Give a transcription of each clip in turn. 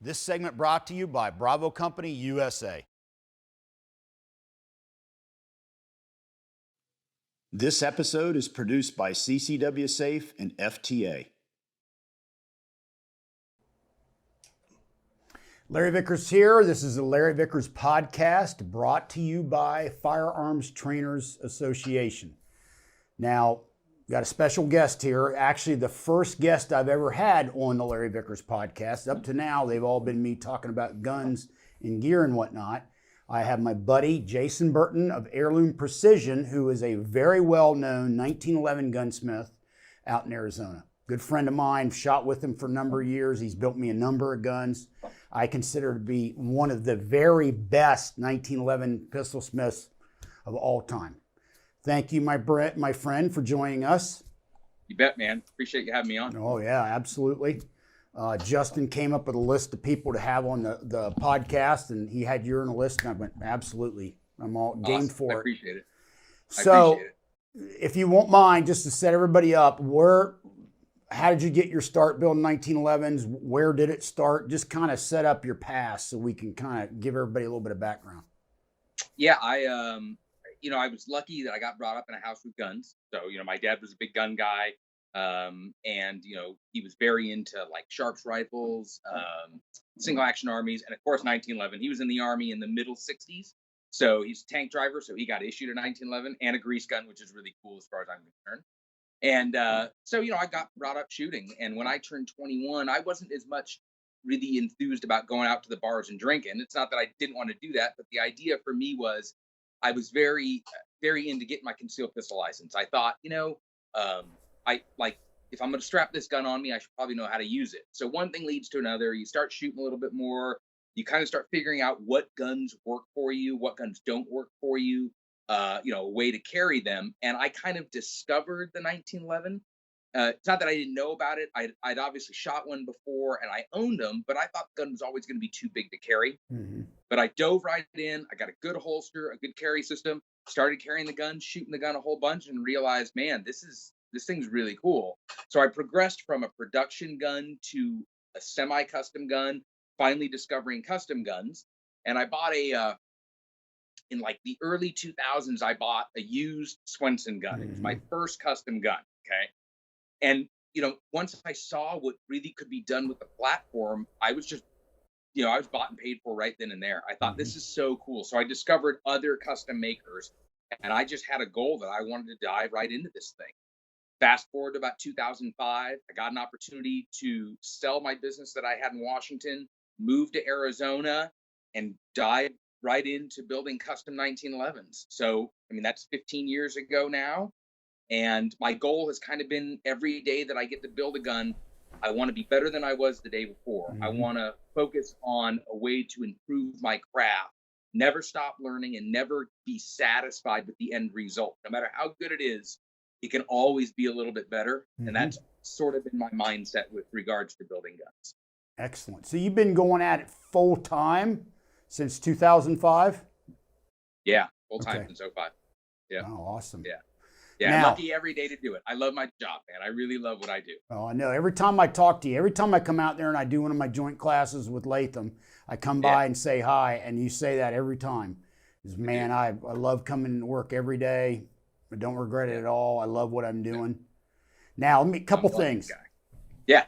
This segment brought to you by Bravo Company USA. This episode is produced by CCW Safe and FTA. Larry Vickers here. This is the Larry Vickers podcast brought to you by Firearms Trainers Association. Now, got a special guest here. Actually, the first guest I've ever had on the Larry Vickers podcast. Up to now, they've all been me talking about guns and gear and whatnot. I have my buddy, Jason Burton of Heirloom Precision, who is a very well-known 1911 gunsmith out in Arizona. Good friend of mine, shot with him for a number of years. He's built me a number of guns. I consider to be one of the very best 1911 pistol smiths of all time. Thank you, my friend, for joining us. You bet, man. Appreciate you having me on. Oh, yeah, absolutely. Justin came up with a list of people to have on the podcast, and he had you on the list, and I went, absolutely. I'm all game for it. I appreciate it. So, if you won't mind, just to set everybody up, how did you get your start building 1911s? Where did it start? Just kind of set up your past so we can kind of give everybody a little bit of background. Yeah, I was lucky that I got brought up in a house with guns. So, my dad was a big gun guy. And he was very into like Sharps rifles, single action armies, and of course 1911. He was in the Army in the middle 60s, so he's a tank driver, so he got issued a 1911 and a grease gun, which is really cool as far as I'm concerned. And so I got brought up shooting, and when I turned 21, I wasn't as much really enthused about going out to the bars and drinking. It's not that I didn't want to do that, but the idea for me was I was very, very into getting my concealed pistol license. I thought, if I'm going to strap this gun on me, I should probably know how to use it. So one thing leads to another. You start shooting a little bit more. You kind of start figuring out what guns work for you, what guns don't work for you, a way to carry them. And I kind of discovered the 1911. It's not that I didn't know about it. I'd obviously shot one before and I owned them, but I thought the gun was always going to be too big to carry. Mm-hmm. But I dove right in. I got a good holster, a good carry system, started carrying the gun, shooting the gun a whole bunch, and realized, man, this thing's really cool. So I progressed from a production gun to a semi-custom gun, finally discovering custom guns. And I bought in like the early 2000s, I bought a used Swenson gun. It was my first custom gun. Okay. And, once I saw what really could be done with the platform, I was just, I was bought and paid for right then and there. I thought this is so cool. So I discovered other custom makers, and I just had a goal that I wanted to dive right into this thing. Fast forward to about 2005, I got an opportunity to sell my business that I had in Washington, move to Arizona, and dive right into building custom 1911s. So, that's 15 years ago now. And my goal has kind of been every day that I get to build a gun, I want to be better than I was the day before. I want to focus on a way to improve my craft, never stop learning, and never be satisfied with the end result. No matter how good it is, it can always be a little bit better. And that's sort of been my mindset with regards to building guns. Excellent. So you've been going at it full time since 2005? Yeah, full time since 2005. Yeah. Oh, awesome. Yeah. Yeah, I'm lucky every day to do it. I love my job, man. I really love what I do. Oh, I know. Every time I talk to you, every time I come out there and I do one of my joint classes with Latham, I come by and say hi, and you say that every time. Man, I love coming to work every day. I don't regret it at all. I love what I'm doing. Now, let me couple things. Yeah.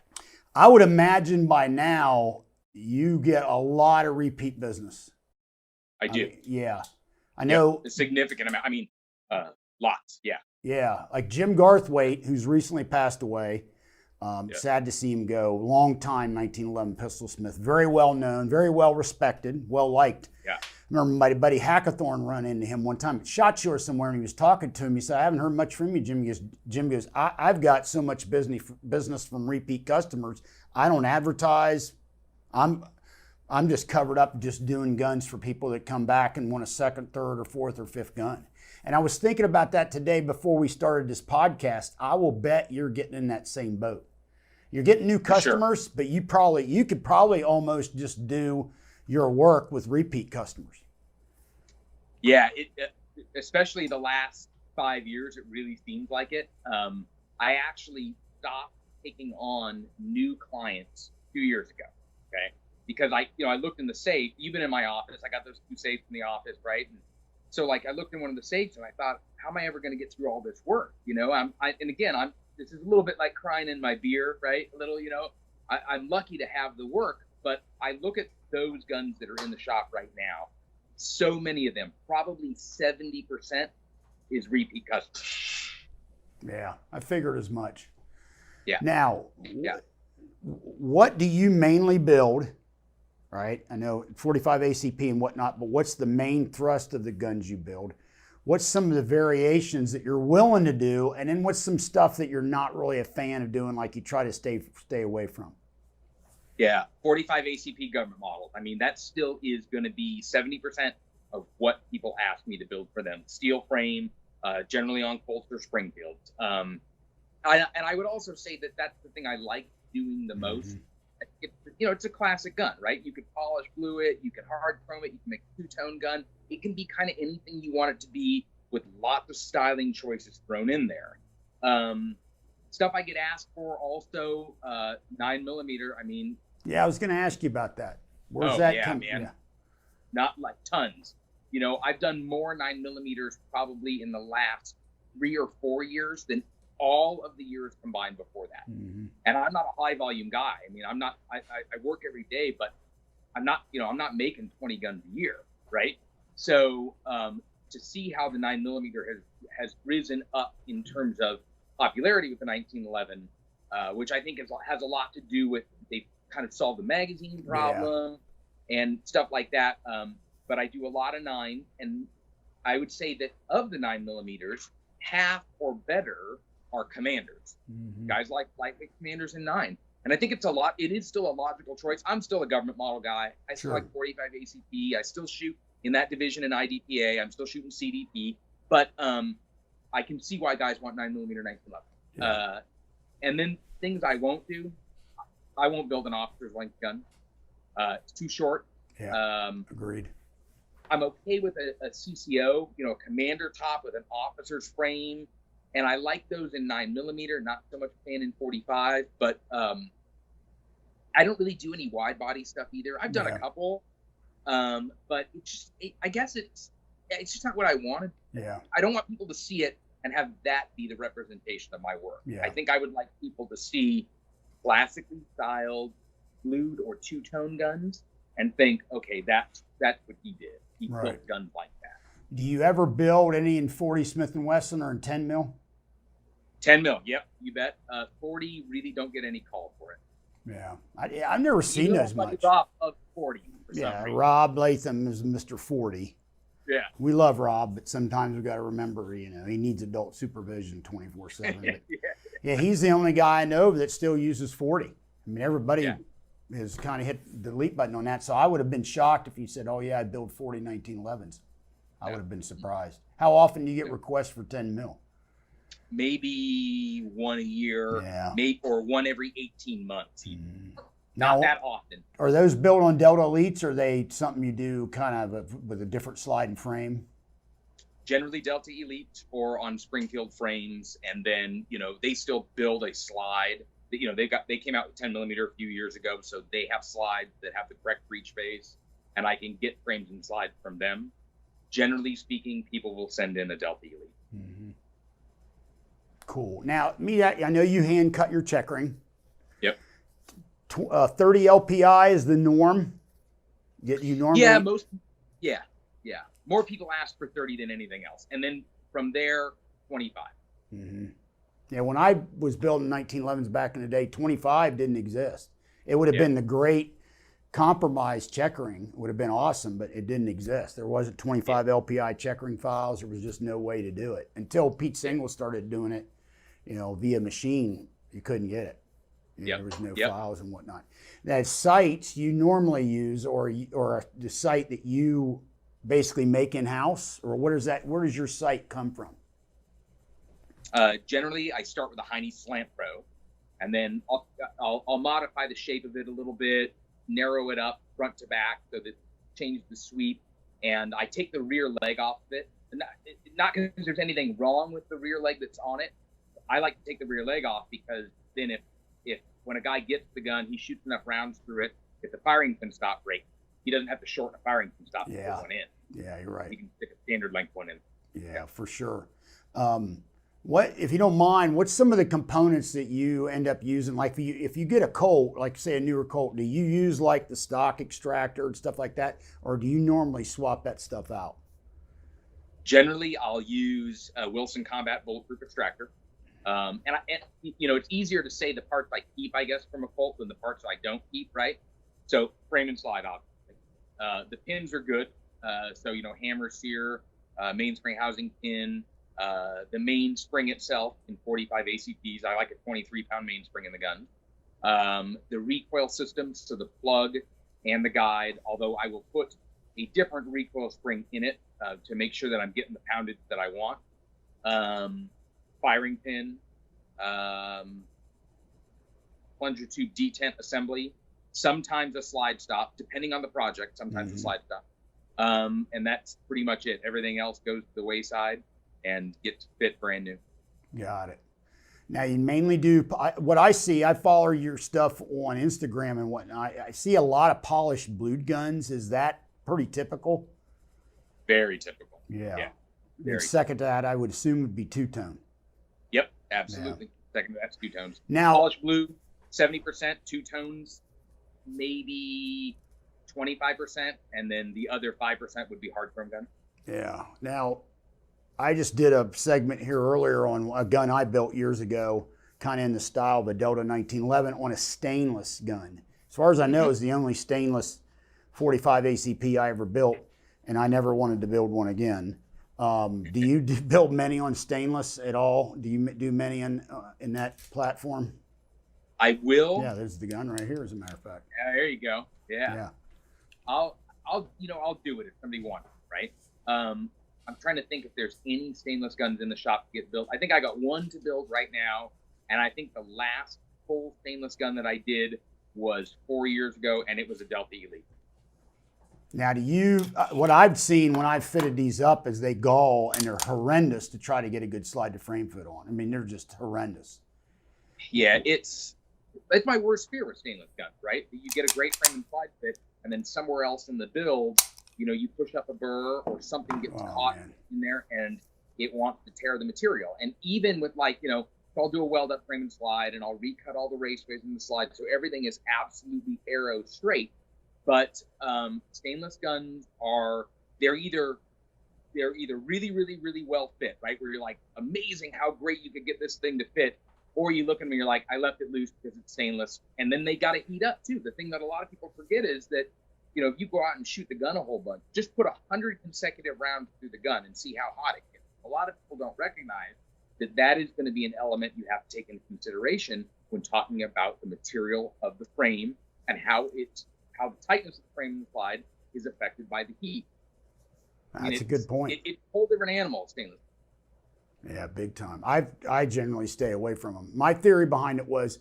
I would imagine by now you get a lot of repeat business. I do. Yeah. I know. A significant amount. Lots. Yeah. Yeah. Like Jim Garthwaite, who's recently passed away. Sad to see him go. Long time 1911 pistol smith. Very well known, very well respected, well liked. Yeah. I remember my buddy Hackathorn run into him one time at SHOT Show or somewhere, and he was talking to him. He said, I haven't heard much from you, Jim. Jim goes, I've got so much business from repeat customers. I don't advertise. I'm just covered up just doing guns for people that come back and want a second, third, or fourth, or fifth gun. And I was thinking about that today before we started this podcast. I will bet you're getting in that same boat. You're getting new customers, but you could probably almost just do your work with repeat customers. Yeah, especially the last 5 years, it really seems like it. I actually stopped taking on new clients 2 years ago. Okay, because I looked in the safe, even in my office. I got those 2 safes in the office, right? And so like I looked in one of the safes and I thought, how am I ever going to get through all this work? This is a little bit like crying in my beer, right? A little, I'm lucky to have the work, but I look at those guns that are in the shop right now. So many of them, probably 70% is repeat customers. Yeah, I figured as much. Yeah. Now, what do you mainly build? Right, I know 45 ACP and whatnot, but what's the main thrust of the guns you build? What's some of the variations that you're willing to do, and then what's some stuff that you're not really a fan of doing, like you try to stay away from? Yeah, 45 ACP government models. I mean, that still is going to be 70% of what people ask me to build for them. Steel frame, generally on Colster Springfields. And I would also say that that's the thing I like doing the most. It's a classic gun, right? You could polish blue it, you can hard chrome it, you can make a two-tone gun. It can be kind of anything you want it to be, with lots of styling choices thrown in there. Stuff I get asked for also, 9mm. I mean, yeah, I was going to ask you about that. Where's that come? Man. Yeah. Not like tons. I've done more 9mm probably in the last 3 or 4 years than all of the years combined before that. Mm-hmm. And I'm not a high volume guy. I mean, I work every day, but I'm not making 20 guns a year, right? So to see how the 9mm has risen up in terms of popularity with the 1911, which I think has a lot to do with, they kind of solved the magazine problem and stuff like that. But I do a lot of 9, and I would say that of the 9mm, half or better are commanders. Mm-hmm. Guys like lightweight commanders in 9. And I think it is still a logical choice. I'm still a government model guy. I still like 45 ACP. I still shoot in that division in IDPA. I'm still shooting CDP. But I can see why guys want 9mm 1911. Yeah. And then things I won't do, I won't build an officer's length gun. It's too short. Yeah, agreed. I'm okay with a CCO, a commander top with an officer's frame. And I like those in 9mm, not so much fan in 45, but I don't really do any wide body stuff either. I've done a couple, but I guess it's just not what I wanted. Yeah. I don't want people to see it and have that be the representation of my work. Yeah. I think I would like people to see classically styled blued or two-tone guns and think, okay, that's what he did. He built guns like that. Do you ever build any in 40 Smith & Wesson or in 10 mil? 10 mil, yep, you bet. 40 really don't get any call for it. Yeah, I've never seen as much. Off of 40 for some reason. Rob Latham is Mr. 40. Yeah. We love Rob, but sometimes we got to remember, he needs adult supervision 24/7. Yeah, he's the only guy I know that still uses 40. I mean, everybody has kind of hit the delete button on that. So I would have been shocked if you said, "Oh yeah, I build 40 1911s." I would have been surprised. How often do you get requests for 10 mil? Maybe one a year, or one every 18 months. Not that often. Are those built on Delta Elites, or are they something you do kind of with a different slide and frame? Generally Delta Elite or on Springfield frames, and then they still build a slide. They came out with 10mm a few years ago, so they have slides that have the correct breech face, and I can get frames and slides from them. Generally speaking, people will send in a Delta Elite. Mm-hmm. Cool. Now, I know you hand cut your checkering. Yep. 30 LPI is the norm. You normally. Yeah. More people ask for 30 than anything else, and then from there, 25. Mm-hmm. Yeah, when I was building 1911s back in the day, 25 didn't exist. It would have been the great compromise checkering. It would have been awesome, but it didn't exist. There wasn't 25 LPI checkering files. There was just no way to do it until Pete Single started doing it. Via machine, you couldn't get it. There was no files and whatnot. That sites you normally use, or the site that you basically make in house, or what is that? Where does your site come from? Generally, I start with a Heine Slant Pro, and then I'll modify the shape of it a little bit, narrow it up front to back so that change the sweep, and I take the rear leg off of it. Not because there's anything wrong with the rear leg that's on it. I like to take the rear leg off because then if when a guy gets the gun, he shoots enough rounds through it If the firing pin stop, great. He doesn't have to shorten a firing pin stop to put one in. Yeah, you're right. He can stick a standard length one in. Yeah, for sure. What, if you don't mind, what's some of the components that you end up using? Like if you get a Colt, like say a newer Colt, do you use like the stock extractor and stuff like that, or do you normally swap that stuff out? Generally, I'll use a Wilson Combat bulletproof extractor. And it's easier to say the parts I keep, I guess, from a Colt than the parts I don't keep, right? So frame and slide, obviously. The pins are good. So, hammer, sear, mainspring housing pin, the mainspring itself in 45 ACPs. I like a 23-pound mainspring in the gun. The recoil system, so the plug and the guide, although I will put a different recoil spring in it to make sure that I'm getting the poundage that I want. Firing pin, plunger tube detent assembly, sometimes a slide stop, depending on the project, sometimes a slide stop. And that's pretty much it. Everything else goes to the wayside and gets fit brand new. Got it. Now you mainly do, what I see, I follow your stuff on Instagram and whatnot. I see a lot of polished blued guns. Is that pretty typical? Very typical. Yeah. Very second to that, I would assume would be two-tone. Yep, absolutely. Yeah. Second to that's two tones. Now, polished blue, 70%, two tones, maybe 25%, and then the other 5% would be hard chrome gun. Yeah. Now, I just did a segment here earlier on a gun I built years ago, kind of in the style of a Delta 1911 on a stainless gun. As far as I know, it's the only stainless 45 ACP I ever built, and I never wanted to build one again. Do you build many on stainless at all? Do you do many in that platform? I will. Yeah, there's the gun right here, as a matter of fact. Yeah, there you go. Yeah. I'll do it if somebody wants it, right? I'm trying to think if there's any stainless guns in the shop to get built. I think I got one to build right now, and I think the last full stainless gun that I did was 4 years ago, and it was a Delta Elite. Now, do you, what I've seen when I've fitted these up is they gall and they're horrendous to try to get a good slide to frame fit on. I mean, they're just horrendous. Yeah, it's my worst fear with stainless guns, right? You get a great frame and slide fit, and then somewhere else in the build, you push up a burr or something gets caught in there and it wants to tear the material. And even with so I'll do a weld up frame and slide and I'll recut all the raceways in the slide so everything is absolutely arrow straight. But stainless guns they're either really, really, really well fit, right? Where you're like, amazing how great you could get this thing to fit. Or you look at them and you're like, I left it loose because it's stainless. And then they got to heat up too. The thing that a lot of people forget is that, if you go out and shoot the gun a whole bunch, just put 100 consecutive rounds through the gun and see how hot it gets. A lot of people don't recognize that is going to be an element you have to take into consideration when talking about the material of the frame and how the tightness of the frame and the slide is affected by the heat. That's a good point. It's a whole different animal, stainless. Yeah, big time. I generally stay away from them. My theory behind it was,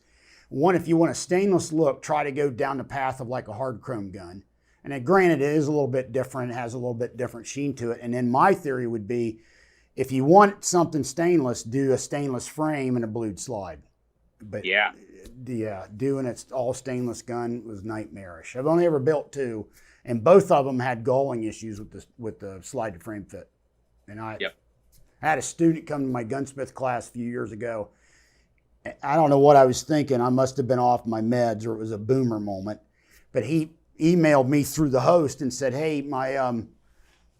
one, if you want a stainless look, try to go down the path of like a hard chrome gun. And then granted, it is a little bit different. It has a little bit different sheen to it. And then my theory would be, if you want something stainless, do a stainless frame and a blued slide. But doing it all stainless gun was nightmarish. I've only ever built two, and both of them had galling issues with the slide to frame fit. And I had a student come to my gunsmith class a few years ago. I don't know what I was thinking. I must have been off my meds, or it was a boomer moment. But he emailed me through the host and said, hey, my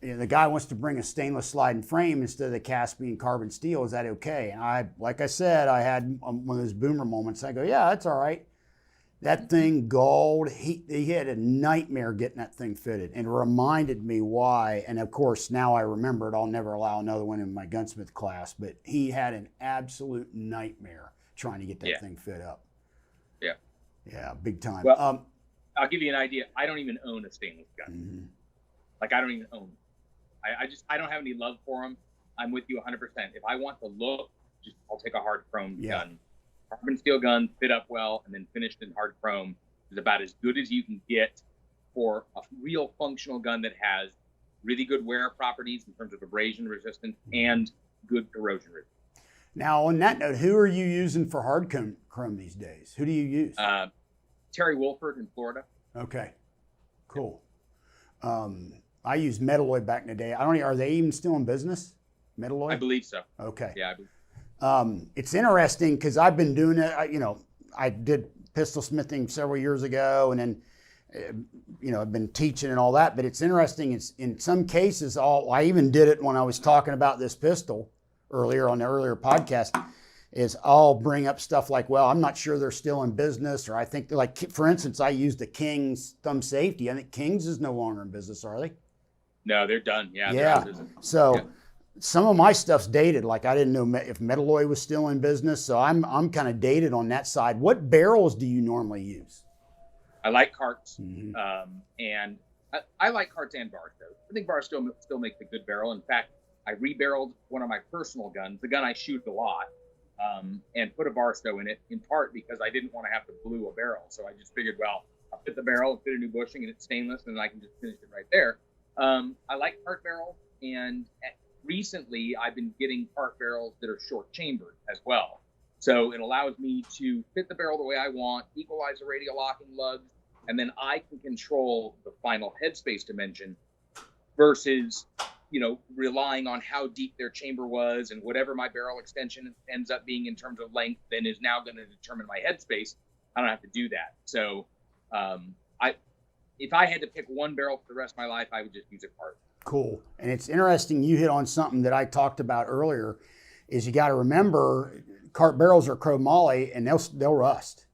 the guy wants to bring a stainless sliding frame instead of the Caspian carbon steel. Is that okay? And like I said, I had one of those boomer moments. I go, yeah, that's all right. That thing galled. He had a nightmare getting that thing fitted, and it reminded me why. And of course, now I remember it. I'll never allow another one in my gunsmith class. But he had an absolute nightmare trying to get that thing fit up. Yeah, big time. Well, I'll give you an idea. I don't even own a stainless gun. Mm-hmm. Like, I don't even own them. I don't have any love for them. I'm with you 100%. If I want the look, I'll take a hard chrome gun. Carbon steel gun, fit up well, and then finished in hard chrome is about as good as you can get for a real functional gun that has really good wear properties in terms of abrasion resistance and good corrosion resistance. Now, on that note, who are you using for hard chrome these days? Who do you use? Terry Wolford in Florida. Okay, cool. I used Metalloy back in the day. I don't. Are they even still in business? Metalloy? I believe so. Okay. Yeah. It's interesting because I've been doing it. I did pistol smithing several years ago, and then I've been teaching and all that. But it's interesting. It's in some cases. I even did it when I was talking about this pistol earlier on the earlier podcast. Is I'll bring up stuff like, well, I'm not sure they're still in business, or I think like, for instance, I used the King's thumb safety. I think King's is no longer in business, are they? No, they're done. Yeah. They're Yeah. out of business. So. Yeah. Some of my stuff's dated. Like I didn't know if Metalloy was still in business, so I'm kind of dated on that side. What barrels do you normally use? I like carts, Mm-hmm. and I like carts and bars. Though I think bars still make a good barrel. In fact, I rebarreled one of my personal guns, the gun I shoot a lot, and put a bar stow in it. In part because I didn't want to have to glue a barrel, so I just figured, well, I'll fit the barrel, fit a new bushing, and it's stainless, and I can just finish it right there. I like cart barrels, and recently I've been getting cart barrels that are short chambered as well. So it allows me to fit the barrel the way I want, equalize the radial locking lugs, and then I can control the final headspace dimension versus, relying on how deep their chamber was, and whatever my barrel extension ends up being in terms of length then is now going to determine my headspace. I don't have to do that. So if I had to pick one barrel for the rest of my life, I would just use a cart. Cool. And it's interesting you hit on something that I talked about earlier, is you got to remember cart barrels are chromoly and they'll rust.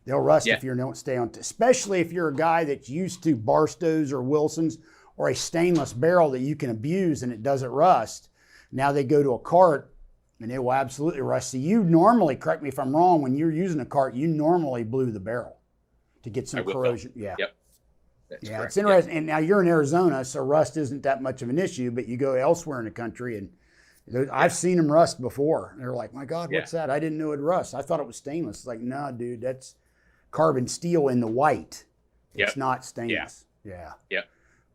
They'll rust if you don't stay on, especially if you're a guy that's used to Barstows or Wilsons or a stainless barrel that you can abuse and it doesn't rust. Now they go to a cart and it will absolutely rust. So you normally, correct me if I'm wrong, when you're using a cart, you normally blue the barrel to get some corrosion. Yeah. Yep. That's correct. It's interesting. And now you're in Arizona, so rust isn't that much of an issue, but you go elsewhere in the country and I've seen them rust before. They're like, my God, what's that? I didn't know it'd rust. I thought it was stainless. It's like, no, dude, that's carbon steel in the white. It's not stainless. Yeah.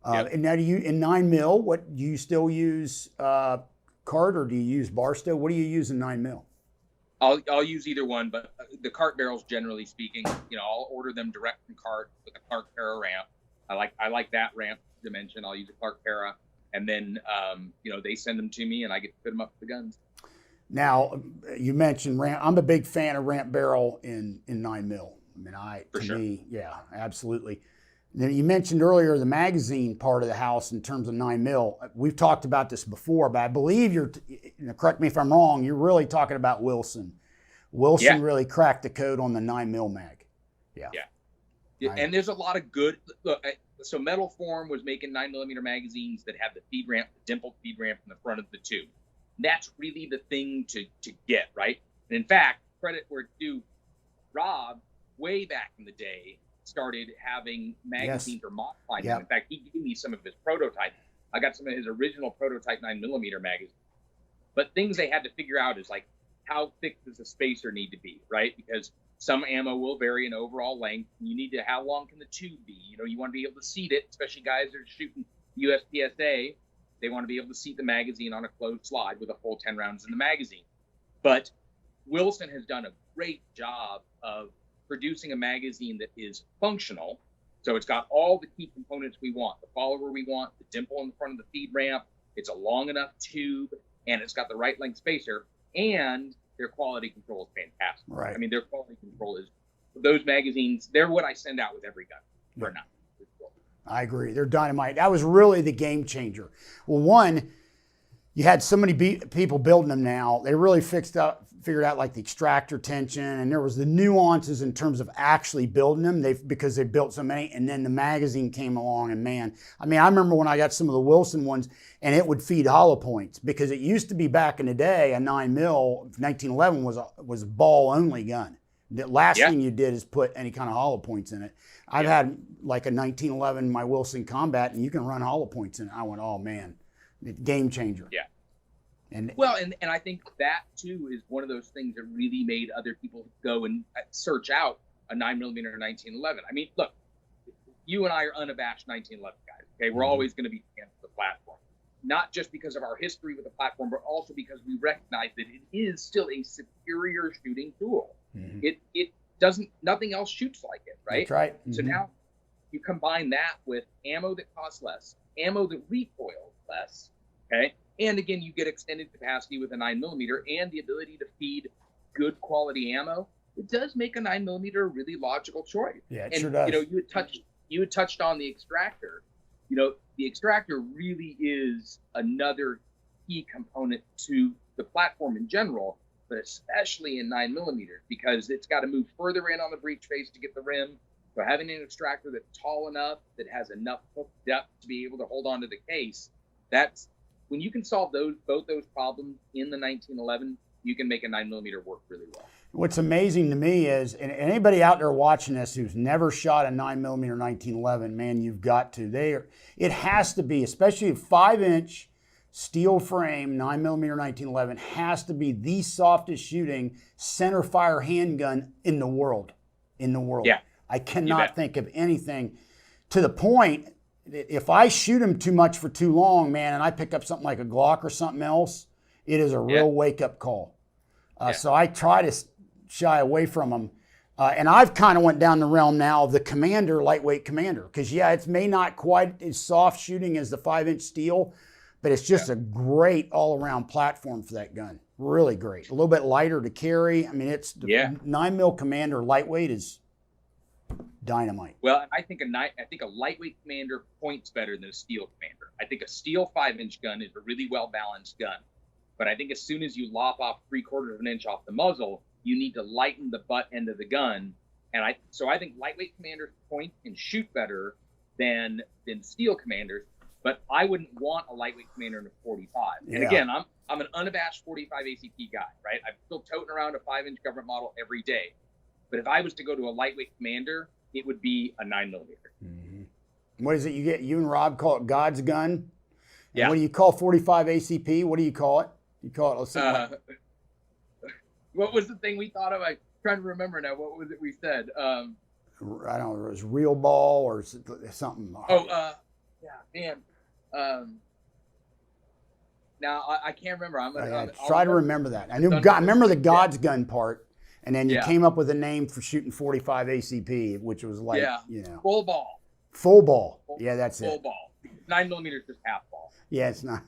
And now in 9mm, what do you still use cart or do you use Barstow? What do you use in 9mm? I'll use either one, but the cart barrels, generally speaking, I'll order them direct from cart with a Clark Para ramp. I like that ramp dimension. I'll use a Clark Para, and then they send them to me, and I get to fit them up with the guns. Now, you mentioned ramp. I'm a big fan of ramp barrel in 9mm. I mean, yeah, absolutely. Then you mentioned earlier the magazine part of the house in terms of 9mm. We've talked about this before, but I believe correct me if I'm wrong, you're really talking about Wilson. Wilson really cracked the code on the 9mm mag. And there's a lot of good. Look, so Metal Form was making 9mm magazines that have the feed ramp, the dimpled feed ramp in the front of the tube. That's really the thing to get, right? And in fact, credit where it's due, Rob, way back in the day, started having magazines or modified them. In fact, he gave me some of his prototypes. I got some of his original prototype 9mm magazines. But things they had to figure out is like, how thick does the spacer need to be, right? Because some ammo will vary in overall length. You need to, how long can the tube be? You want to be able to seat it, especially guys that are shooting USPSA. They want to be able to seat the magazine on a closed slide with a full 10 rounds in the magazine. But Wilson has done a great job of producing a magazine that is functional. So it's got all the key components we want, the follower we want, the dimple in the front of the feed ramp. It's a long enough tube, and it's got the right length spacer, and their quality control is fantastic. Right. I mean, their quality control is, those magazines, they're what I send out with every gun for now. I agree. They're dynamite. That was really the game changer. Well, one, you had so many people building them now. They really figured out like the extractor tension, and there was the nuances in terms of actually building them. Because they built so many, and then the magazine came along, and man, I remember when I got some of the Wilson ones, and it would feed hollow points, because it used to be back in the day a 9mm 1911 was a ball only gun. The last thing you did is put any kind of hollow points in it. I've had like a 1911 my Wilson Combat, and you can run hollow points in it. I went, oh man, game changer. Yeah. And I think that too is one of those things that really made other people go and search out a 9mm or 1911. I mean, look, you and I are unabashed 1911 guys. Okay, we're always going to be fans of the platform, not just because of our history with the platform, but also because we recognize that it is still a superior shooting tool. It doesn't, nothing else shoots like it, right? That's right. So now You combine that with ammo that costs less, ammo that recoils less, okay? And again, you get extended capacity with a 9mm and the ability to feed good quality ammo. It does make a 9mm a really logical choice. Yeah, it sure does. You had touched on the extractor. The extractor really is another key component to the platform in general, but especially in 9mm, because it's got to move further in on the breech face to get the rim. So having an extractor that's tall enough, that has enough hook depth to be able to hold on to the case, that's when you can solve both those problems in the 1911, you can make a 9mm work really well. What's amazing to me is, and anybody out there watching this who's never shot a 9mm 1911, man, you've got to. It has to be, especially a 5-inch steel frame 9mm 1911, has to be the softest shooting center fire handgun in the world. Yeah. I cannot think of anything to the point that if I shoot them too much for too long, man, and I pick up something like a Glock or something else, it is a real wake-up call. So I try to shy away from them. And I've kind of went down the realm now of the Commander, lightweight Commander, because, it may not quite as soft shooting as the 5-inch steel, but it's just a great all-around platform for that gun. Really great. A little bit lighter to carry. I mean, it's the 9mm Commander lightweight is dynamite. Well, I think a lightweight Commander points better than a steel Commander. I think a steel 5-inch gun is a really well-balanced gun. But I think as soon as you lop off 3/4 of an inch off the muzzle, you need to lighten the butt end of the gun. And I think lightweight Commanders point and shoot better than steel Commanders. But I wouldn't want a lightweight Commander in a 45. And again, I'm an unabashed 45 ACP guy, right? I'm still toting around a 5-inch government model every day. But if I was to go to a lightweight Commander, it would be a 9mm. Mm-hmm. What is it? You and Rob call it God's gun. And yeah. What do you call 45 ACP? What do you call it? You call it? Let's see. What was the thing we thought of? I'm trying to remember now. What was it we said? I don't know. It was real ball or something. Now I can't remember. Try to remember that. I remember the God's gun part, and then you came up with a name for shooting 45 ACP, which was like full ball. Full ball. That's full ball. 9mm is just half ball. Yeah, it's not.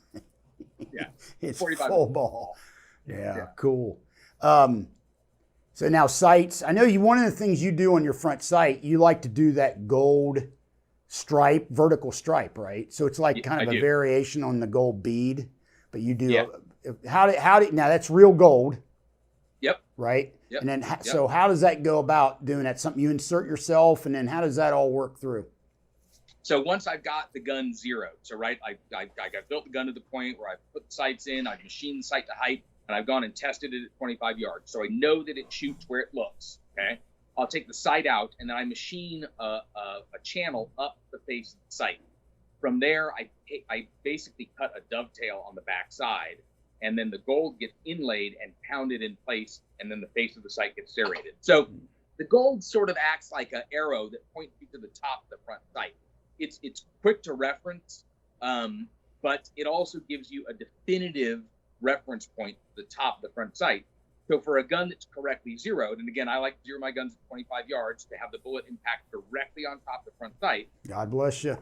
It's 45 full ball. Yeah, cool. So now sights. I know one of the things you do on your front sight, you like to do that gold stripe, vertical stripe, right? So it's like kind of a variation on the gold bead, but you do. How do now that's real gold. Yep. Right. Yep. And then so how does that go about doing that? Something you insert yourself, and then how does that all work through? So once I've got the gun zeroed, I built the gun to the point where I put the sights in, I've machined the sight to height, and I've gone and tested it at 25 yards. So I know that it shoots where it looks, okay? I'll take the sight out, and then I machine a channel up the face of the sight. From there, I basically cut a dovetail on the back side, and then the gold gets inlaid and pounded in place, and then the face of the sight gets serrated. So the gold sort of acts like an arrow that points you to the top of the front sight. It's quick to reference, but it also gives you a definitive reference point to the top of the front sight. So for a gun that's correctly zeroed, and again, I like to zero my guns at 25 yards to have the bullet impact directly on top of the front sight. God bless you.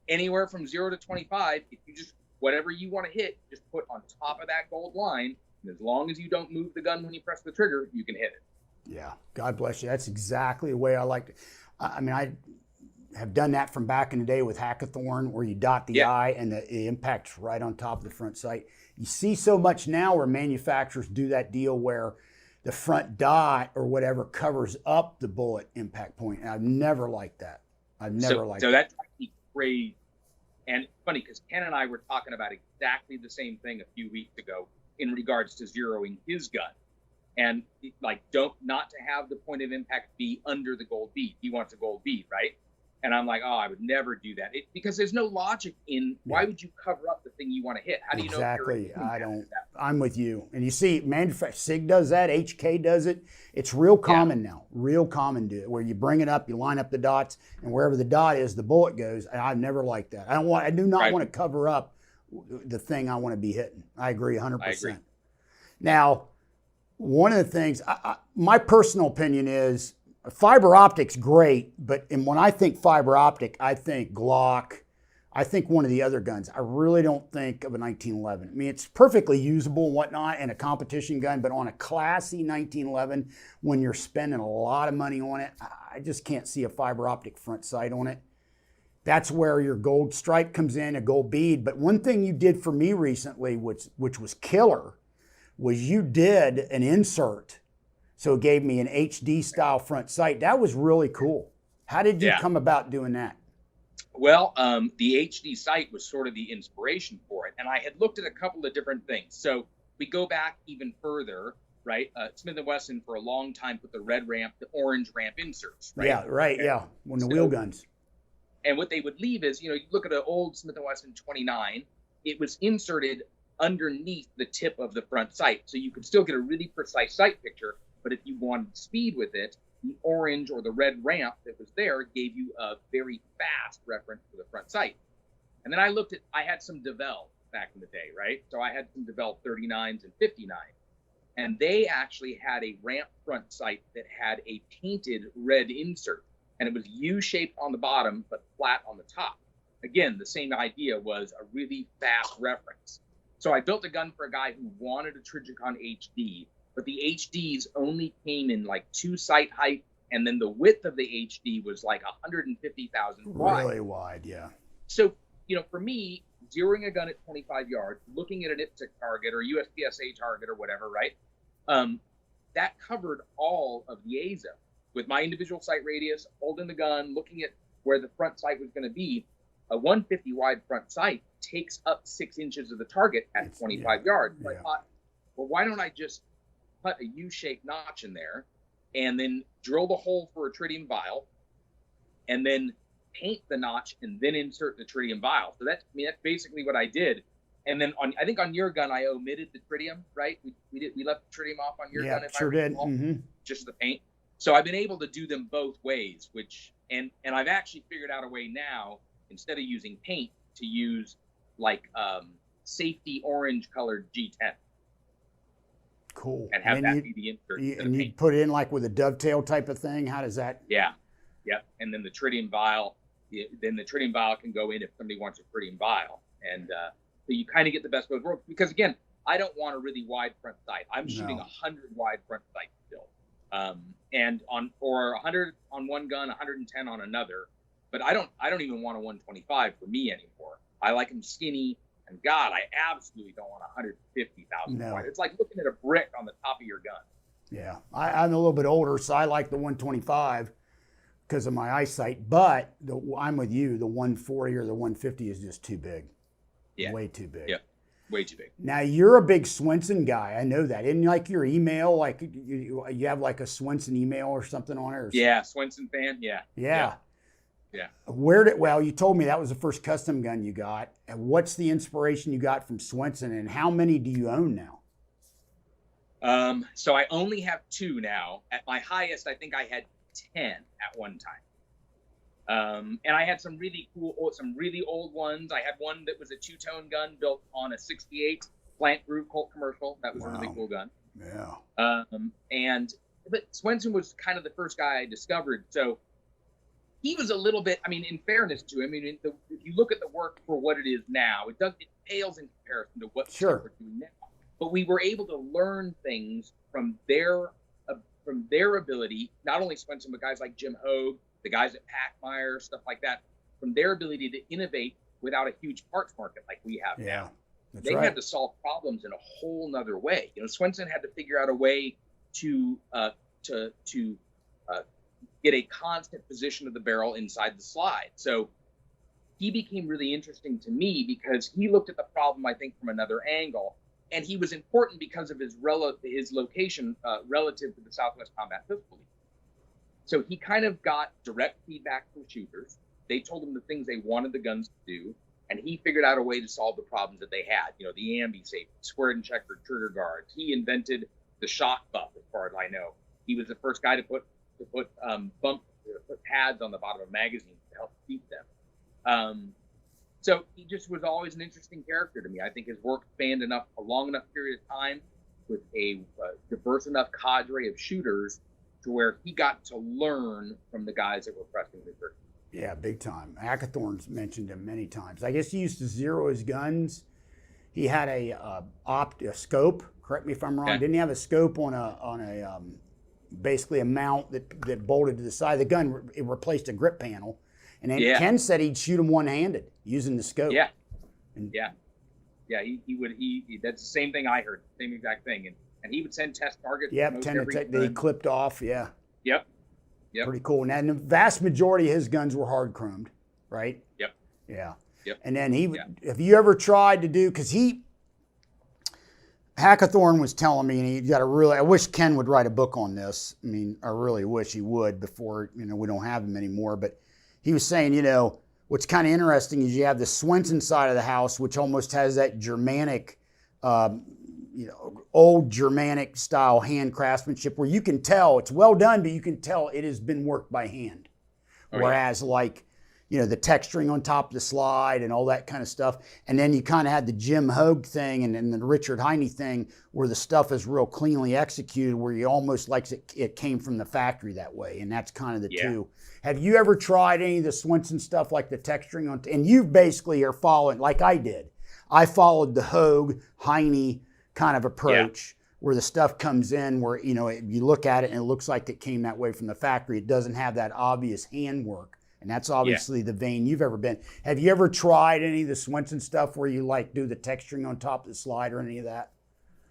Anywhere from 0 to 25, if you just, whatever you want to hit, just put on top of that gold line, and as long as you don't move the gun when you press the trigger, you can hit it. Yeah, God bless you. That's exactly the way I like it. I mean, I have done that from back in the day with Hackathorn, where you dot the eye and the impact's right on top of the front sight. You see so much now where manufacturers do that deal where the front dot or whatever covers up the bullet impact point. And I've never liked that. So that's actually crazy. And it's funny because Ken and I were talking about exactly the same thing a few weeks ago in regards to zeroing his gun. And not to have the point of impact be under the gold bead. He wants a gold bead, right? And I'm like, I would never do that. Because there's no logic in why would you cover up the thing you want to hit? How do you know? Exactly. I'm with you. And you see, SIG does that. HK does it. It's real common now. Real common do it. Where you bring it up, you line up the dots, and wherever the dot is, the bullet goes. And I've never liked that. I do not want to cover up the thing I want to be hitting. I agree 100%. I agree. Now, one of the things, my personal opinion is, fiber optic's great, and when I think fiber optic, I think Glock. I think one of the other guns. I really don't think of a 1911. I mean, it's perfectly usable and whatnot and a competition gun, but on a classy 1911, when you're spending a lot of money on it, I just can't see a fiber optic front sight on it. That's where your gold stripe comes in, a gold bead. But one thing you did for me recently, which was killer, was you did an insert. So it gave me an HD style front sight. That was really cool. How did you come about doing that? Well, the HD sight was sort of the inspiration for it. And I had looked at a couple of different things. So we go back even further, right? Smith & Wesson for a long time put the red ramp, the orange ramp inserts, right? Yeah, right, yeah. When the wheel guns. And what they would leave is, you look at an old Smith & Wesson 29, it was inserted underneath the tip of the front sight. So you could still get a really precise sight picture, but if you wanted speed with it, the orange or the red ramp that was there gave you a very fast reference for the front sight. And then I had some DeVal back in the day, right? So I had some DeVal 39s and 59. And they actually had a ramp front sight that had a painted red insert. And it was U-shaped on the bottom, but flat on the top. Again, the same idea was a really fast reference. So I built a gun for a guy who wanted a Trijicon HD, but the HDs only came in like 2 sight height, and then the width of the HD was like 150,000 wide. Really wide, yeah. So, for me, zeroing a gun at 25 yards, looking at an IPSC target or USPSA target or whatever, right? That covered all of the A zone. With my individual sight radius, holding the gun, looking at where the front sight was going to be, a 150 wide front sight takes up 6 inches of the target at 25 yards. So I thought, well, why don't I just put a U-shaped notch in there and then drill the hole for a tritium vial and then paint the notch and then insert the tritium vial. So that's basically what I did. And then I think on your gun, I omitted the tritium, right? We left the tritium off on your gun. Yeah, sure did. Just the paint. So I've been able to do them both ways, and I've actually figured out a way now, instead of using paint, to use like safety orange colored G10. Cool. And have that be the insert. And you put it in like with a dovetail type of thing? How does that? Yeah. Yep. And then the tritium vial, can go in if somebody wants a tritium vial. And so you kind of get the best of both worlds. Because again, I don't want a really wide front sight. I'm shooting 100 wide front sight still. And for 100 on one gun, 110 on another, but I don't even want a 125 for me anymore. I like them skinny, and God, I absolutely don't want 150,000 wide. It's like looking at a brick on the top of your gun. Yeah, I'm a little bit older, so I like the 125 because of my eyesight. But I'm with you. The 140 or the 150 is just too big. Yeah, way too big. Yeah. Way too big. Now, you're a big Swenson guy. I know that. Isn't like your email, like you have like a Swenson email or something on it? Or yeah, Swenson fan. Yeah. Yeah. Yeah. Well, you told me that was the first custom gun you got. And what's the inspiration you got from Swenson, and how many do you own now? So I only have 2 now. At my highest, I think I had 10 at one time. And I had some really old ones. I had one that was a 2-tone gun built on a 68 Plant Groove Colt commercial. That was a really cool gun. Yeah. But Swenson was kind of the first guy I discovered. So he was a little bit, in fairness to him, if you look at the work for what it is now, it pales in comparison to what we're doing now. But we were able to learn things from their ability, not only Swenson, but guys like Jim Hogue, the guys at Pac-Meyer, stuff like that, from their ability to innovate without a huge parts market like we have now. They had to solve problems in a whole nother way. Swenson had to figure out a way to get a constant position of the barrel inside the slide. So he became really interesting to me because he looked at the problem, I think, from another angle. And he was important because of his location relative to the Southwest Combat Pistol League. So he kind of got direct feedback from shooters. They told him the things they wanted the guns to do, and he figured out a way to solve the problems that they had. The ambi safety, squared and checkered trigger guards. He invented the shock buff, as far as I know. He was the first guy to put pads on the bottom of magazines to help keep them. So he just was always an interesting character to me. I think his work spanned a long enough period of time with a diverse enough cadre of shooters to where he got to learn from the guys that were pressing the trigger. Yeah, big time. Hackathorn's mentioned him many times. I guess he used to zero his guns. He had a scope. Correct me if I'm wrong. Yeah. Didn't he have a scope on a basically a mount that bolted to the side of the gun? It replaced a grip panel. And then Ken said he'd shoot him one-handed using the scope. Yeah. He would. That's the same thing I heard. Same exact thing. And he would send test targets. Yep, that he clipped off. Yeah. Yep. Pretty cool. And the vast majority of his guns were hard chromed, right? Yep. Yeah. Yep. And then have you ever tried to do, because Hackathorn was telling me, and he got I wish Ken would write a book on this. I mean, I really wish he would before, we don't have him anymore. But he was saying, what's kind of interesting is you have the Swenson side of the house, which almost has that Germanic, old Germanic style hand craftsmanship where you can tell it's well done, but you can tell it has been worked by hand. Whereas the texturing on top of the slide and all that kind of stuff. And then you kind of had the Jim Hogue thing and the Richard Heine thing where the stuff is real cleanly executed, where you almost like it came from the factory that way. And that's kind of the two. Have you ever tried any of the Swenson stuff, like the texturing on, and you basically are following, like I did. I followed the Hogue, Heine kind of approach where the stuff comes in where, you look at it and it looks like it came that way from the factory. It doesn't have that obvious handwork. And that's obviously the vein you've ever been. Have you ever tried any of the Swenson stuff where you do the texturing on top of the slide or any of that?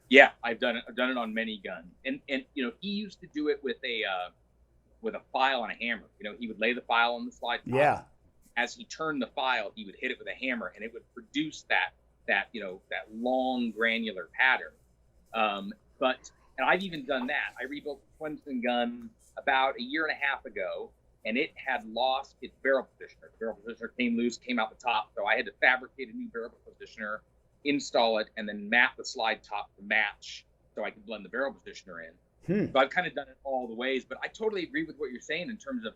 Yeah, I've done it. I've done it on many guns. And he used to do it with a file and a hammer. He would lay the file on the slide top. Yeah. As he turned the file, he would hit it with a hammer and it would produce that long granular pattern. And I've even done that. I rebuilt the Swenson gun about a year and a half ago, and it had lost its barrel positioner. The barrel positioner came loose, came out the top, so I had to fabricate a new barrel positioner, install it, and then map the slide top to match so I could blend the barrel positioner in. So I've kind of done it all the ways, but I totally agree with what you're saying in terms of,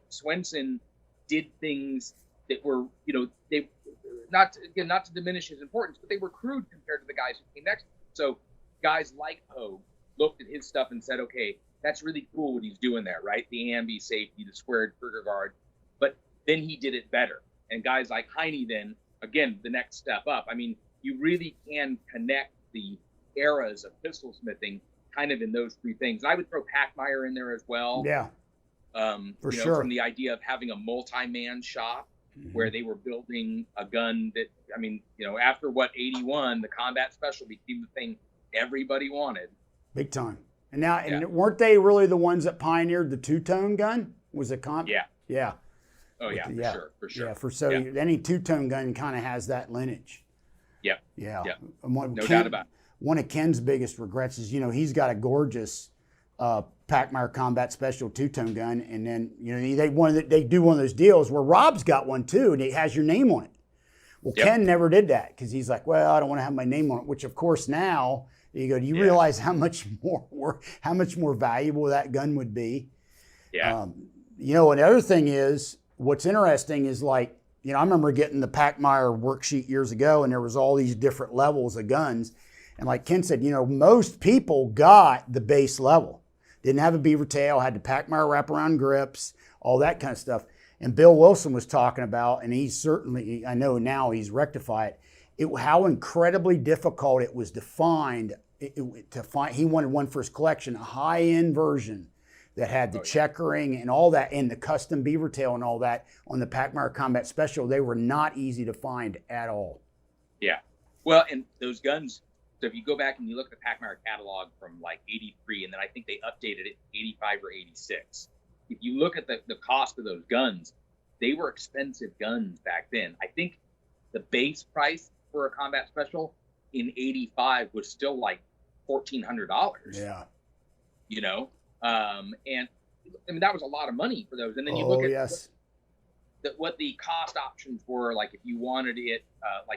Swenson did things that were, they not to diminish his importance, but they were crude compared to the guys who came next to him. So guys like Hogue looked at his stuff and said, okay, that's really cool what he's doing there, right? The ambi safety, the squared trigger guard, but then he did it better. And guys like Heine then, again, the next step up. I mean, you really can connect the eras of pistolsmithing kind of in those three things. And I would throw Pac-Meyer in there as well. Yeah, for sure. From the idea of having a multi-man shop where they were building a gun that, after 81, the combat special became the thing everybody wanted. Big time. And now, and weren't they really the ones that pioneered the two-tone gun? Was it Yeah. Oh, yeah, for sure. Yeah, any two-tone gun kind of has that lineage. Yep. Yeah. Yep. No doubt about it. One of Ken's biggest regrets is, he's got a gorgeous Pac-Meyer Combat Special two-tone gun, and then they do one of those deals where Rob's got one too, and it has your name on it. Well, Ken never did that because he's like, well, I don't want to have my name on it. Which, of course, now you go, do you realize how much more valuable that gun would be? Yeah. Another thing is, what's interesting is I remember getting the Pac-Meyer worksheet years ago, and there was all these different levels of guns. And like Ken said, most people got the base level. Didn't have a beaver tail, had the Pac-Meyer wraparound grips, all that kind of stuff. And Bill Wilson was talking about, and he's certainly, I know now he's rectified it, how incredibly difficult it was to find. He wanted one for his collection, a high-end version that had the checkering and all that, and the custom beaver tail and all that on the Pac-Meyer Combat Special. They were not easy to find at all. Yeah. Well, and those guns, so if you go back and you look at the Pac-Meyer catalog from 83, and then I think they updated it 85 or 86. If you look at the cost of those guns, they were expensive guns back then. I think the base price for a combat special in 85 was still $1,400. Yeah. And I mean, that was a lot of money for those. And then you look at what the cost options were, if you wanted it,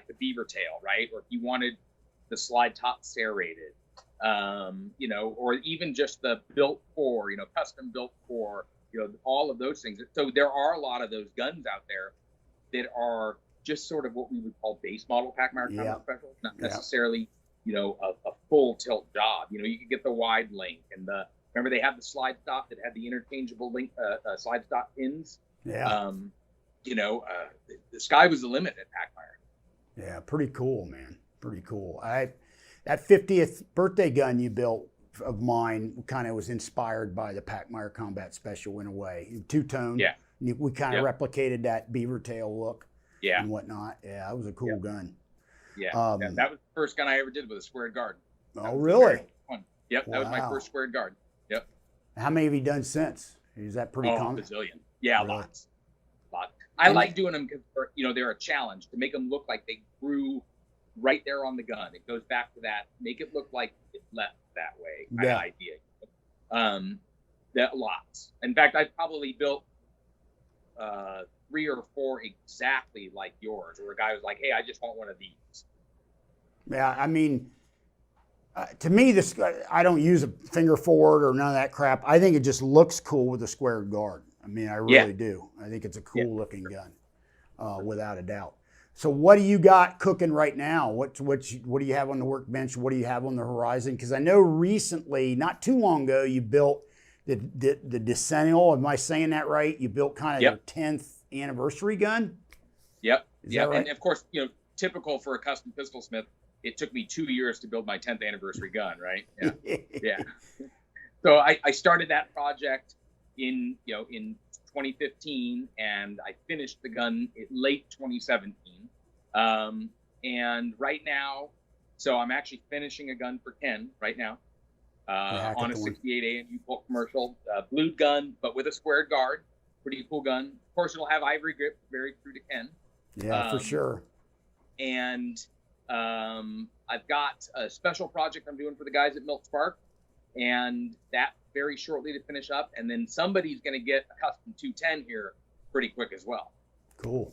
the beaver tail, right? Or if you wanted the slide top serrated, or even just the built for, custom built for, all of those things. So there are a lot of those guns out there that are just sort of what we would call base model Pac-Meyer combat specials, not necessarily, a full tilt job. You could get the wide link and the Remember they had the slide stop that had the interchangeable link slide stop pins. Yeah. The sky was the limit at Pac-Meyer. Yeah, pretty cool, man. Pretty cool. That 50th birthday gun you built of mine kind of was inspired by the Pac-Meyer Combat Special in a way. Two-tone. Yeah. We kind of replicated that beaver tail look and whatnot. Yeah, that was a cool gun. Yeah. That was the first gun I ever did with a squared guard. Oh, really? Yep, that was my first squared guard. Yep. How many have you done since? Is that pretty common? A bazillion. Yeah, really? Lots. I like doing them because they're a challenge to make them look like they grew right there on the gun. It goes back to that, make it look like it left that way kind of idea. That lots. In fact, I've probably built 3 or 4 exactly like yours, where a guy was like, "Hey, I just want one of these." Yeah, I mean, to me, I don't use a finger forward or none of that crap. I think it just looks cool with a squared guard. I mean, I really do. I think it's a cool looking gun, without a doubt. So what do you got cooking right now? What do you have on the workbench? What do you have on the horizon? Because I know recently, not too long ago, you built the Decennial. Am I saying that right? You built kind of your 10th anniversary gun? Yep. Is that right? And of course, typical for a custom pistol smith, it took me 2 years to build my 10th anniversary gun, right? Yeah. Yeah. So I started that project in 2015, and I finished the gun in late 2017. And right now, so I'm actually finishing a gun for Ken right now, on a 68 AMU Bolt commercial, blued gun, but with a squared guard. Pretty cool gun. Of course, it'll have ivory grip, very true to Ken. Yeah, for sure. And I've got a special project I'm doing for the guys at Milk Spark, and that very shortly to finish up. And then somebody's going to get a custom 210 here pretty quick as well. Cool.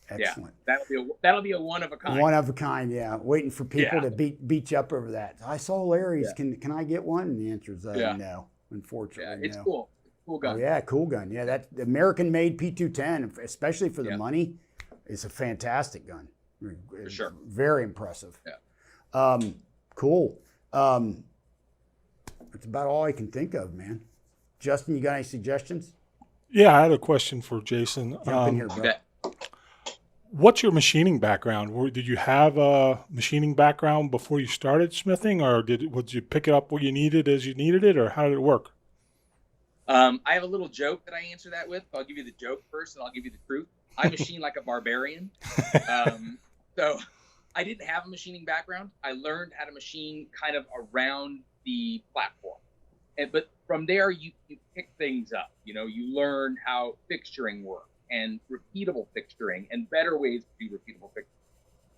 Excellent. Yeah, that'll be a one of a kind. One of a kind, yeah. Waiting for people to beat you up over that. I saw Larry's. Yeah. Can I get one? And the answer is no. Unfortunately, it's cool. Cool gun. Oh, yeah, cool gun. Yeah, that American-made P210, especially for the money, is a fantastic gun. For sure. Very impressive. Yeah. Cool. That's about all I can think of, man. Justin, you got any suggestions? Yeah, I had a question for Jason. Jump in here, bro. What's your machining background? Did you have a machining background before you started smithing, or would you pick it up what you needed as you needed it, or how did it work? I have a little joke that I answer that with. I'll give you the joke first, and I'll give you the truth. I machine like a barbarian. So I didn't have a machining background. I learned how to machine kind of around the platform. But from there, you pick things up. You learn how fixturing works and repeatable fixturing and better ways to do repeatable fixturing.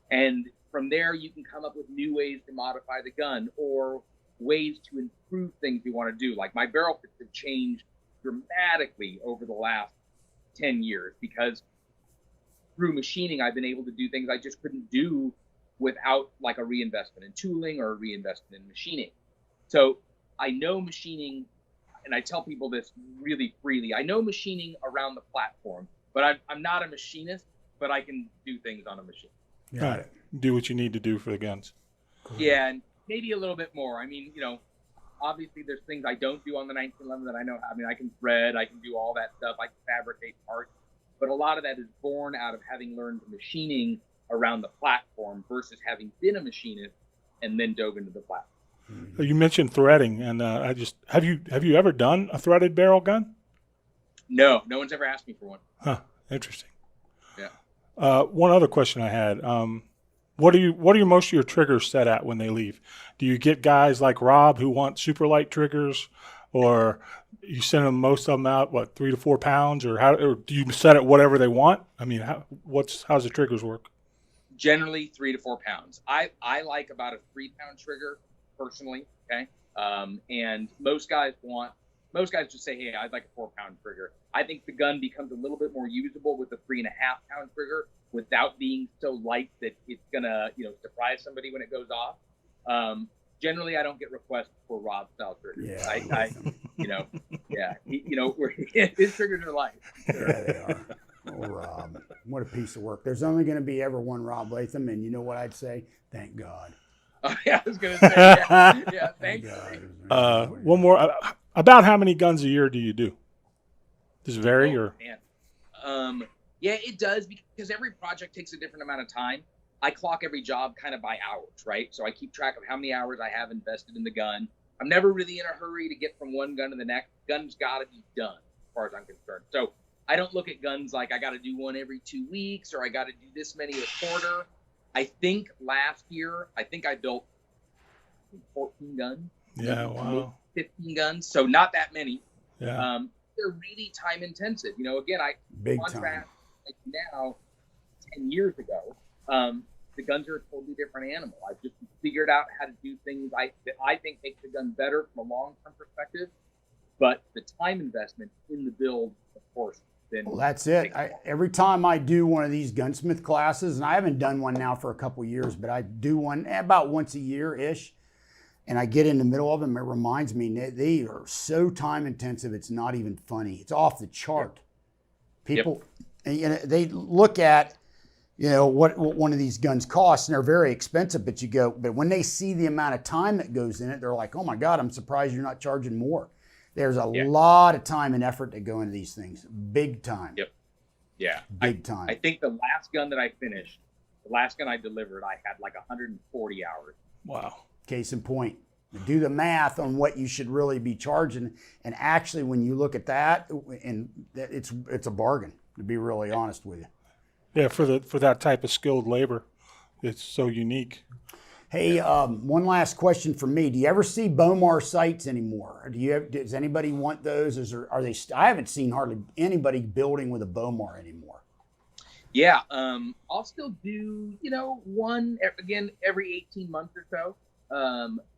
And from there, you can come up with new ways to modify the gun or ways to improve things you want to do. Like my barrel fits have changed dramatically over the last 10 years because through machining, I've been able to do things I just couldn't do without like a reinvestment in tooling or a reinvestment in machining. So I know machining, and I tell people this really freely, I know machining around the platform, but I'm not a machinist, but I can do things on a machine. Got it. Do what you need to do for the guns. Cool. Yeah, and maybe a little bit more. I mean, obviously there's things I don't do on the 1911 that I know. I mean, I can thread, I can do all that stuff, I can fabricate parts, but a lot of that is born out of having learned machining around the platform versus having been a machinist and then dove into the platform. You mentioned threading, and have you ever done a threaded barrel gun? No one's ever asked me for one. Huh, interesting. Yeah. One other question I had. What are most of your triggers set at when they leave? Do you get guys like Rob who want super light triggers, or you send them most of them out 3 to 4 pounds, or do you set it whatever they want? I mean, how's the triggers work? Generally 3 to 4 pounds. I like about a 3-pound trigger personally. Okay. And most guys just say, hey, I'd like a 4-pound trigger. I think the gun becomes a little bit more usable with a 3.5-pound trigger without being so light that it's gonna, surprise somebody when it goes off. Generally, I don't get requests for Rob style triggers. Yeah, his triggers are light. Yeah, they are. Oh, Rob, what a piece of work. There's only going to be ever one Rob Latham, and you know what I'd say? Thank God. Oh, yeah, I was going to say, yeah, thank God. One more. About how many guns a year do you do? Does it vary or? Man. Yeah, it does, because every project takes a different amount of time. I clock every job kind of by hours, right? So I keep track of how many hours I have invested in the gun. I'm never really in a hurry to get from one gun to the next. Gun's got to be done, as far as I'm concerned. So I don't look at guns like I got to do one every 2 weeks or I got to do this many a quarter. I think last year, I built 14 guns. Yeah, wow. 15 guns, so not that many. Yeah. They're really time intensive. Again, I Big contrast like now 10 years ago. The guns are a totally different animal. I've just figured out how to do things that I think make the gun better from a long-term perspective. But the time investment in the build, of course, then. Well, that's it. Every time I do one of these gunsmith classes, and I haven't done one now for a couple of years, but I do one about once a year-ish, and I get in the middle of them, it reminds me they are so time intensive, it's not even funny. It's off the chart. People, they look at, what one of these guns costs, and they're very expensive, but when they see the amount of time that goes in it, they're like, oh my God, I'm surprised you're not charging more. There's a lot of time and effort that go into these things. Big time. Yep. Yeah. Big time. I think the last gun that I finished, the last gun I delivered, I had like 140 hours. Wow. Case in point. Do the math on what you should really be charging, and actually, when you look at that, and it's a bargain, to be really honest with you. Yeah, for that type of skilled labor, it's so unique. Hey, one last question for me. Do you ever see Bomar sights anymore? Does anybody want those? Are they? I haven't seen hardly anybody building with a Bomar anymore. Yeah, I'll still do one again every 18 months or so.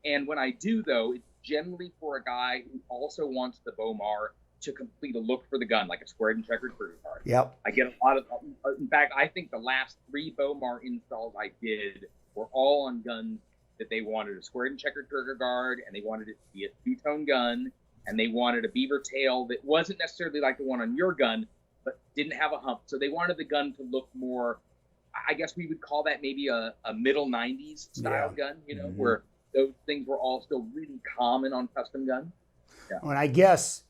And when I do, though, it's generally for a guy who also wants the Bomar to complete a look for the gun, like a squared and checkered trigger guard. Yep. I get a lot of. In fact, I think the last 3 Bomar installs I did were all on guns that they wanted a squared and checkered trigger guard, and they wanted it to be a 2-tone gun, and they wanted a beaver tail that wasn't necessarily like the one on your gun, but didn't have a hump. So they wanted the gun to look more, I guess we would call that maybe a middle 90s style gun, where those things were all still really common on custom guns. Yeah. And I guess,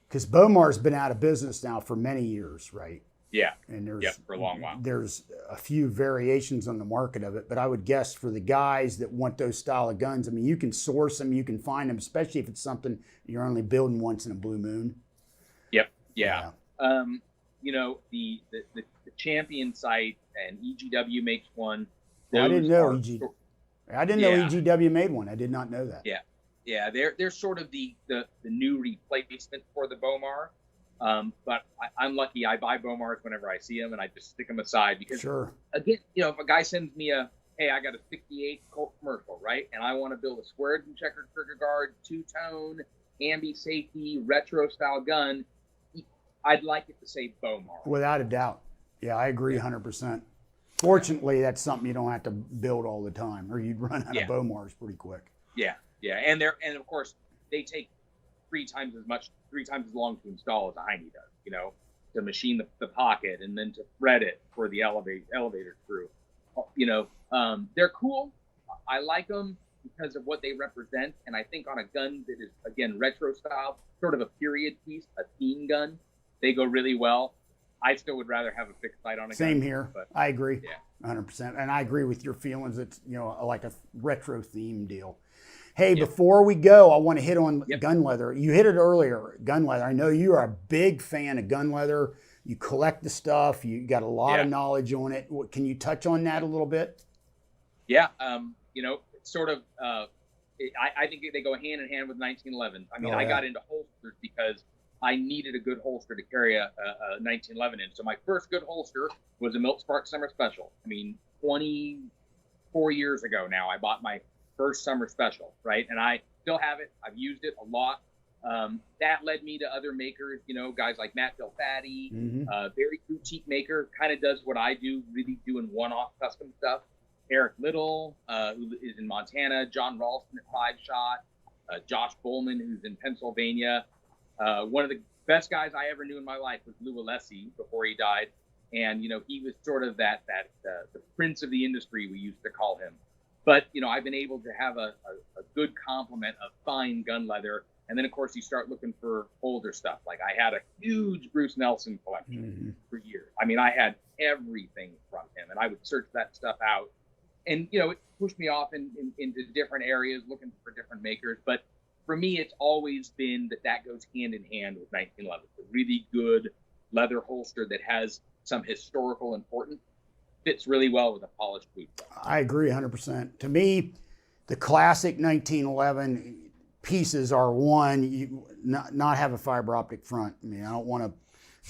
because Bomar's been out of business now for many years, right? Yeah. And there's for a long while. There's a few variations on the market of it, but I would guess for the guys that want those style of guns, I mean, you can source them, you can find them, especially if it's something you're only building once in a blue moon. Yep. Yeah. The Champion site and EGW makes one. I didn't know EGW made one. I did not know that. Yeah. Yeah, they're sort of the new replacement for the Bomar. But I'm lucky. I buy Bomars whenever I see them, and I just stick them aside because, again, if a guy sends me hey, I got a 68 Colt commercial, right, and I want to build a squared and checkered trigger guard, 2-tone, ambi safety, retro style gun, I'd like it to say Bomar. Without a doubt. Yeah, I agree 100%. Fortunately, that's something you don't have to build all the time, or you'd run out of Bomars pretty quick. Yeah, and of course they take 3 times as long to install as a Heine does. To machine the pocket and then to thread it for the elevator screw. They're cool. I like them because of what they represent, and I think on a gun that is, again, retro style, sort of a period piece, a theme gun, they go really well. I still would rather have a fixed sight on a gun. Same here. But, I agree. Yeah. 100%. And I agree with your feelings. It's, like a retro theme deal. Hey, before we go, I want to hit on gun leather. You hit it earlier, gun leather. I know you are a big fan of gun leather. You collect the stuff. You got a lot of knowledge on it. Can you touch on that a little bit? Yeah. It's sort of, I think they go hand in hand with 1911. I mean, I got into holsters because I needed a good holster to carry a 1911 in. So my first good holster was a Milt Spark Summer Special. I mean, 24 years ago now, I bought my first Summer Special, right? And I still have it. I've used it a lot. That led me to other makers, guys like Matt Delfatti, very boutique maker, kind of does what I do, really doing one-off custom stuff. Eric Little, who is in Montana, John Ralston at 5-Shot, Josh Bullman, who's in Pennsylvania. One of the best guys I ever knew in my life was Lou Alessi before he died. And, he was sort of the prince of the industry, we used to call him. But, I've been able to have a good complement of fine gun leather. And then, of course, you start looking for older stuff. Like I had a huge Bruce Nelson collection for years. I mean, I had everything from him, and I would search that stuff out. And, you know, it pushed me off into different areas, looking for different makers. But for me, it's always been that goes hand in hand with 1911. A really good leather holster that has some historical importance fits really well with a polished boot. I agree 100%. To me, the classic 1911 pieces are one, you not have a fiber optic front. I mean, I don't want to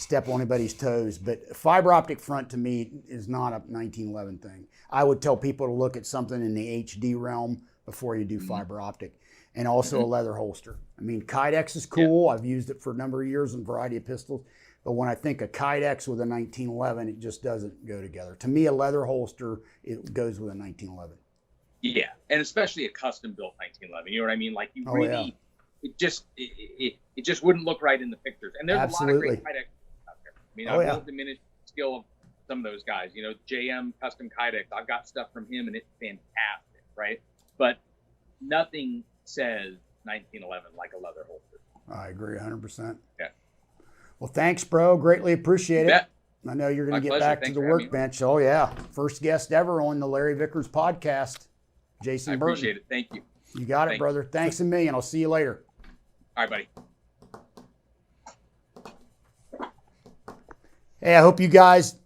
step on anybody's toes, but fiber optic front to me is not a 1911 thing. I would tell people to look at something in the HD realm before you do fiber optic, and also a leather holster. I mean, Kydex is cool. I've used it for a number of years in a variety of pistols, but when I think of Kydex with a 1911, it just doesn't go together. To me, a leather holster, it goes with a 1911. Yeah, and especially a custom built 1911. You know what I mean? Like you really, it just wouldn't look right in the pictures. And there's a lot of great Kydex out there. I mean, I won't diminish the skill of some of those guys. You know, JM Custom Kydex, I've got stuff from him, and it's fantastic, right? But nothing says 1911 like a leather holster. I agree 100%. Yeah. Well, thanks, bro. Greatly appreciate it. I know you're going to get pleasure. back Thanks to the for having me. workbench. Oh, yeah. First guest ever on the Larry Vickers podcast, Jason Burton. I appreciate it. Thank you. You got it, brother. Thanks a million. I'll see you later. All right, buddy. Hey, I hope you guys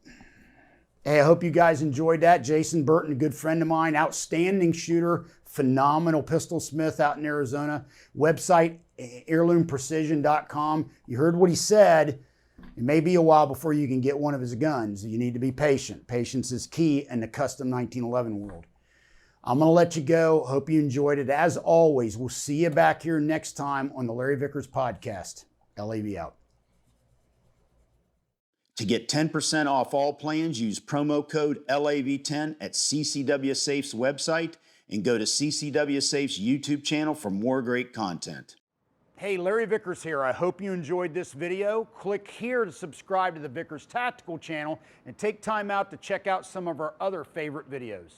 enjoyed that. Jason Burton, a good friend of mine, outstanding shooter, phenomenal pistol smith out in Arizona. Website, heirloomprecision.com. You heard what he said. It may be a while before you can get one of his guns. You need to be patient. Patience is key in the custom 1911 world. I'm going to let you go. Hope you enjoyed it. As always, we'll see you back here next time on the Larry Vickers podcast. LAV out. To get 10% off all plans, use promo code LAV10 at CCW Safe's website and go to CCW Safe's YouTube channel for more great content. Hey, Larry Vickers here. I hope you enjoyed this video. Click here to subscribe to the Vickers Tactical channel and take time out to check out some of our other favorite videos.